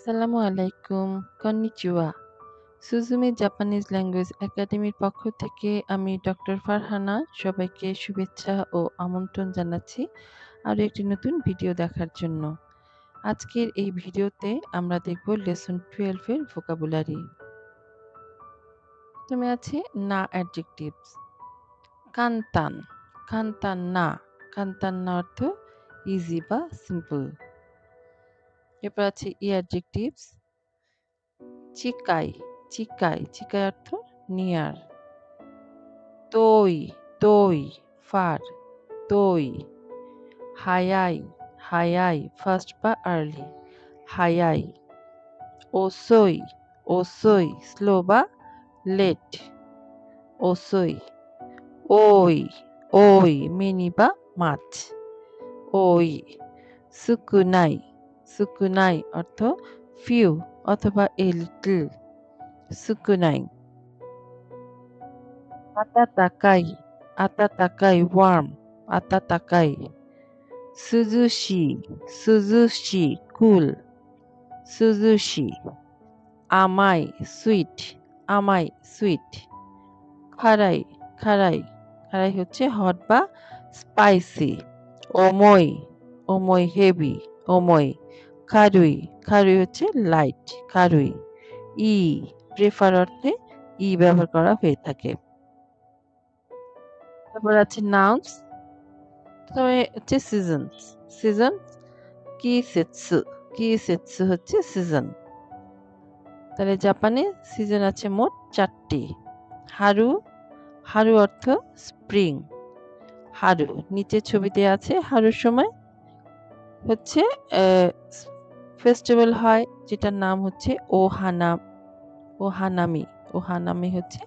আসসালামু আলাইকুম, konnichiwa. সুজুমি Japanese language একাডেমির পক্ষ থেকে আমি ডক্টর ফারহানা সবাইকে শুভেচ্ছা ও আমন্ত্রণ জানাচ্ছি আরও একটি নতুন ভিডিও দেখার জন্য। আজকের এই ভিডিওতে আমরা দেখব লেসন 12 এর ভোকাবুলারি। প্রথমে আছে না অ্যাডজেক্টিভস। কান্তান, কান্তান না, কান্তান না অর্থ ইজি বা সিম্পল। এরপর আছে ই অ্যাডজেক্টিভস। চিকাই, চিকাই, চিকাই অর্থ নিয়ার। তোই, তোই, ফার, তোই। হায়াই, হায়াই, ফাস্ট বা আর্লি, হায়াই। ওসই, ওসই, স্লো বা লেট, ওসই। ওই, ওই, মিনি বা মাছ, ওই। সুকুনাই, সুকুনাই অর্থ ফিউ অথবা এ লিটল, সুকুনাই। আতাতাকাই, আতাতাকাই ওয়ার্ম, আতাতাকাই। সুজুশি, সুজুশি কুল, সুজুশি। আমাই, সুইট, আমাই, সুইট। খারাই, খারাই, খারাই হচ্ছে হট বা স্পাইসি। ওমই, ওমই হেভি, ওমই। খারুই, খারুই হচ্ছে লাইট, খারুই। ই প্রেফার অর্থে ই ব্যবহার করা হয়ে থাকে। তারপর আছে নাউন্স। তবে হচ্ছে সিজনস, সিজন কিসেৎসু, কিসেৎসু হচ্ছে সিজন। তাহলে জাপানে সিজন আছে মোট 4টি। হারু, হারু অর্থ স্প্রিং, হারু। নিচে ছবিতে আছে হারুর সময় হচ্ছে ফেস্টিভ্যাল হয় যেটার নাম হচ্ছে ওহানা, ওহানামি, ওহানামি হচ্ছে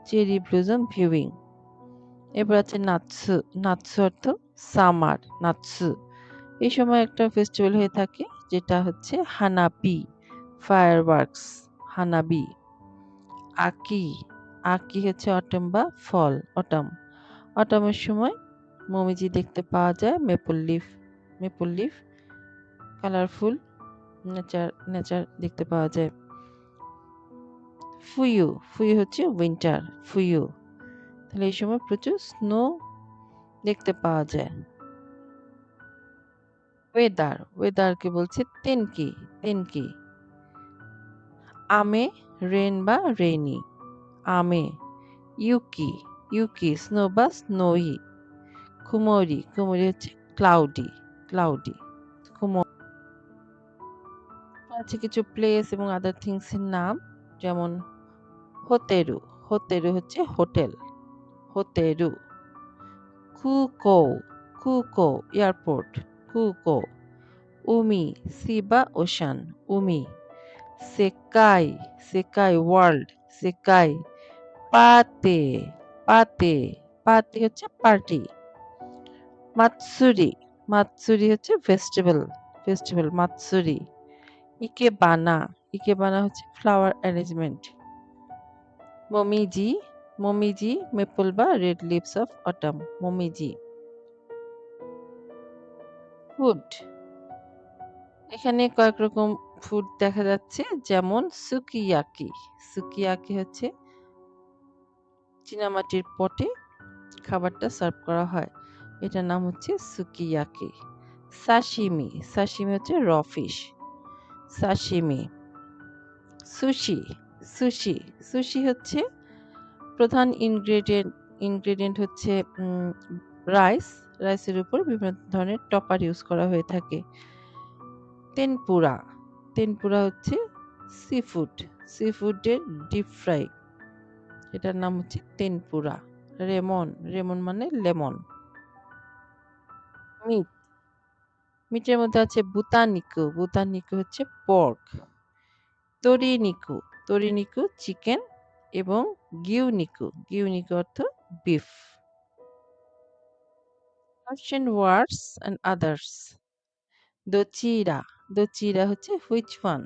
চেরি ব্লুজম ভিউইং। এরপর আছে নাৎসু, নাৎসু অর্থ সামার, নাৎসু। এই সময় একটা ফেস্টিভ্যাল হয়ে থাকে যেটা হচ্ছে হানাবি, ফায়ারওয়ার্কস, হানাবি। আকি, আকি হচ্ছে অটম বা ফল, অটম। অটমের সময় মমিজি দেখতে পাওয়া যায়, maple leaf, maple leaf, colourful nature, nature দেখতে পাওয়া যায়। ফুয়ু, ফুয়ু হচ্ছে উইন্টার, ফুয়ু। তাহলে এই সময় প্রচুর স্নো দেখতে পাওয়া যায়। ওয়েদার, ওয়েদারকে বলছে তেনকি, তেনকি। আমে রেন বা রেইনি, আমে। ইউকি, ইউকি স্নো বা স্নোই। কুমোরি, কুমোরি হচ্ছে ক্লাউডি, ক্লাউডি, কুমোরি। আছে কিছু প্লেস এবং আদার থিংস এর নাম, যেমন হোতেরু, হোতেরু হচ্ছে হোটেল, হোতেরু। কুকো, কুকো এয়ারপোর্ট, কুকো। উমি সি বা ওশান, উমি। সেকাই, সেকাই ওয়ার্ল্ড, সেকাই। পাতে, পাতে, পাতে হচ্ছে পার্টি। মাতসুরি, মাতসুরি হচ্ছে ফেস্টিভ্যাল, ফেস্টিভ্যাল মাতসুরি। ইকেবানা, ইকেবানা হচ্ছে ফ্লাওয়ার অ্যারেঞ্জমেন্ট। মমিজি, মমিজি মেপল বা রেড লিভস অফ অটাম, মমিজি। ফুড, এখানে কয়েক রকম ফুড দেখা যাচ্ছে, যেমন সুকিয়াকি, সুকিয়াকি হচ্ছে চীনামাটির পটে খাবারটা সার্ভ করা হয়, এটার নাম হচ্ছে সুকিয়াকি। সাশিমি, সাশিমি হচ্ছে র fish, sashimi. Sushi, sushi, sushi হচ্ছে প্রধান ইনগ্রেডিয়েন্ট, ইনগ্রেডিয়েন্ট হচ্ছে রাইস, রাইসের উপর বিভিন্ন ধরনের টপার ইউজ করা হয়ে থাকে। তেনপুরা, তেনপুরা হচ্ছে সি ফুড, সি ফুডের ডিপ ফ্রাই, এটার নাম হচ্ছে তেনপুরা। রেমন, রেমন মানে লেমন। মিট, মিটের মধ্যে আছে বুতানিকু, বুতানিকু হচ্ছে পর্ক। তরিনিকু, তরিনিকু চিকেন এবং গিউনিকু, গিউনিকু অর্থ beef. Russian words and others. দোচিরা, দোচিরা হচ্ছে হুইচ ওয়ান,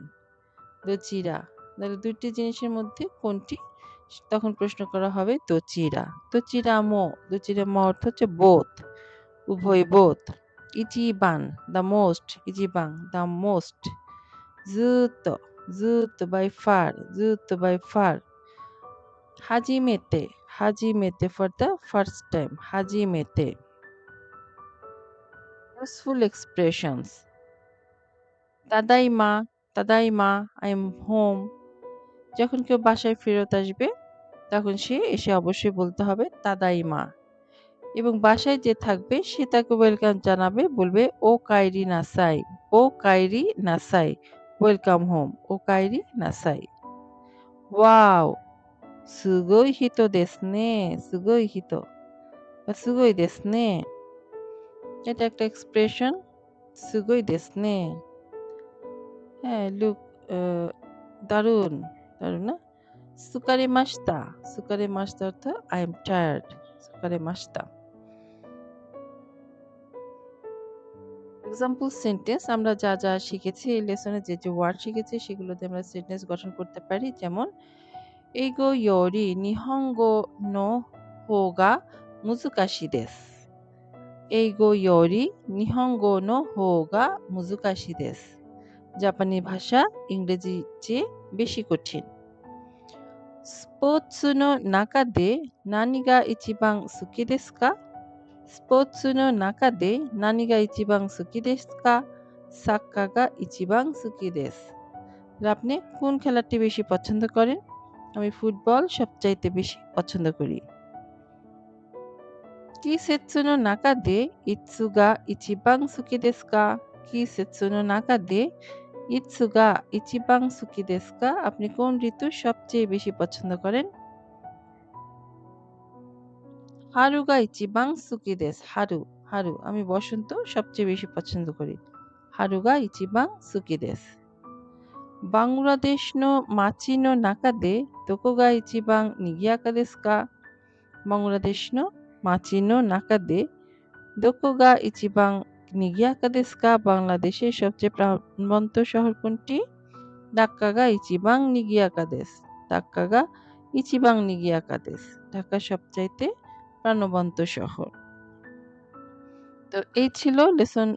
দোচিরা। তাহলে দুটি জিনিসের মধ্যে কোনটি, তখন প্রশ্ন করা হবে দোচিরা। দোচিরামো, দোচিরামো অর্থ হচ্ছে বোথ, উভয় বোথ। ইচিবান দ্য মোস্ট, ইচিবাং the most. Zutto, zutto by far, zutto by far. Hajimete, hajimete for the first time. Hajimete. Useful expressions. Tadaima, tadaima, I am home. যখন কেউ বাসায় ফেরত আসবে তখন সে এসে অবশ্যই বলতে হবে তাদাইমা। এবং বাসায় যে থাকবে সে তাকে ওয়েলকাম জানাবে, বলবে ও কাইরি নাসাই, ও কাইরি নাসাই, ওয়েলকাম হোম, ও কাইরি নাসাই। ওয়াও, সুগই হিতো দেসনে, সুগই হিতো বা সুগই দেসনে, এটা একটা এক্সপ্রেশন। সুগই দেসনে, হ্যাঁ, লুক, দারুন, দারুন না? সুকারে মাস্তা, সুকারে মাস্তা অর্থ আই এম টায়ার্ড, সুকারে মাস্তা। এক্সাম্পল সেন্টেন্স, আমরা যা যা শিখেছি এই লেসনে, যে যে ওয়ার্ড শিখেছি সেগুলো দিয়ে আমরা সেন্টেন্স গঠন করতে পারি। যেমন এইগো ইয়োরি নিহঙ্গো নো হোগা মুজুকাশি দেস। এইগো ইয়োরি নিহঙ্গো নো হোগা মুজুকাশি দেস। জাপানি ভাষা ইংরেজির চেয়ে বেশি কঠিন। স্পোর্টস নো নাকা দে নানি গা ইচিবাং সুকি দেসু কা? স্পোর্টস নো নাকা দে নানি গা ইচিবাং সুকি দেসু কা? সাক্কা গা ইচিবাং সুকি দেস। আপনি কোন খেলাটি বেশি পছন্দ করেন? আমি ফুটবল সবচাইতে বেশি পছন্দ করি। কিসেৎসু নো নাকা দে ইৎসু গা ইচিবাং সুকি দেসু কা? কিসেৎসু নো নাকা দে ইৎসু গা ইচিবাং সুকি দেসু কা? আপনি কোন ঋতু সবচেয়ে বেশি পছন্দ করেন? হারু গা ইচিবাং সুকি দেসু। হারু, হারু, আমি বসন্ত সবচেয়ে বেশি পছন্দ করি। হারু গা ইচিবাং সুকি দেসু। বাংলাদেশ নো মাচি নো নাকা দে দোকো গা ইচিবাং নিগিয়াকা দেসু কা? বাংলাদেশ নো মাচি নো নাকা দে দোকো গা ইচিবাং নিগিয়াকা দেসু কা? বাংলাদেশের সবচেয়ে প্রাণবন্ত শহর কোনটি? ডাক্কা গা ইচিবাং নিগিয়াকা দেসু। ডাক্কা গা ইচিবাং নিগিয়াকা দেসু। ঢাকা সবচাইতে প্রাণবন্ত শহর। তো এই ছিল লেসন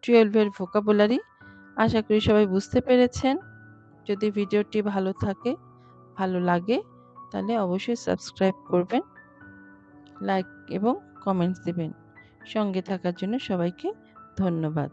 12 এর ভোকাবুলারি। আশা করি সবাই বুঝতে পেরেছেন। যদি ভিডিওটি ভালো লাগে তাহলে অবশ্যই সাবস্ক্রাইব করবেন, লাইক এবং কমেন্টস দিবেন। সঙ্গে থাকার জন্য সবাইকে ধন্যবাদ।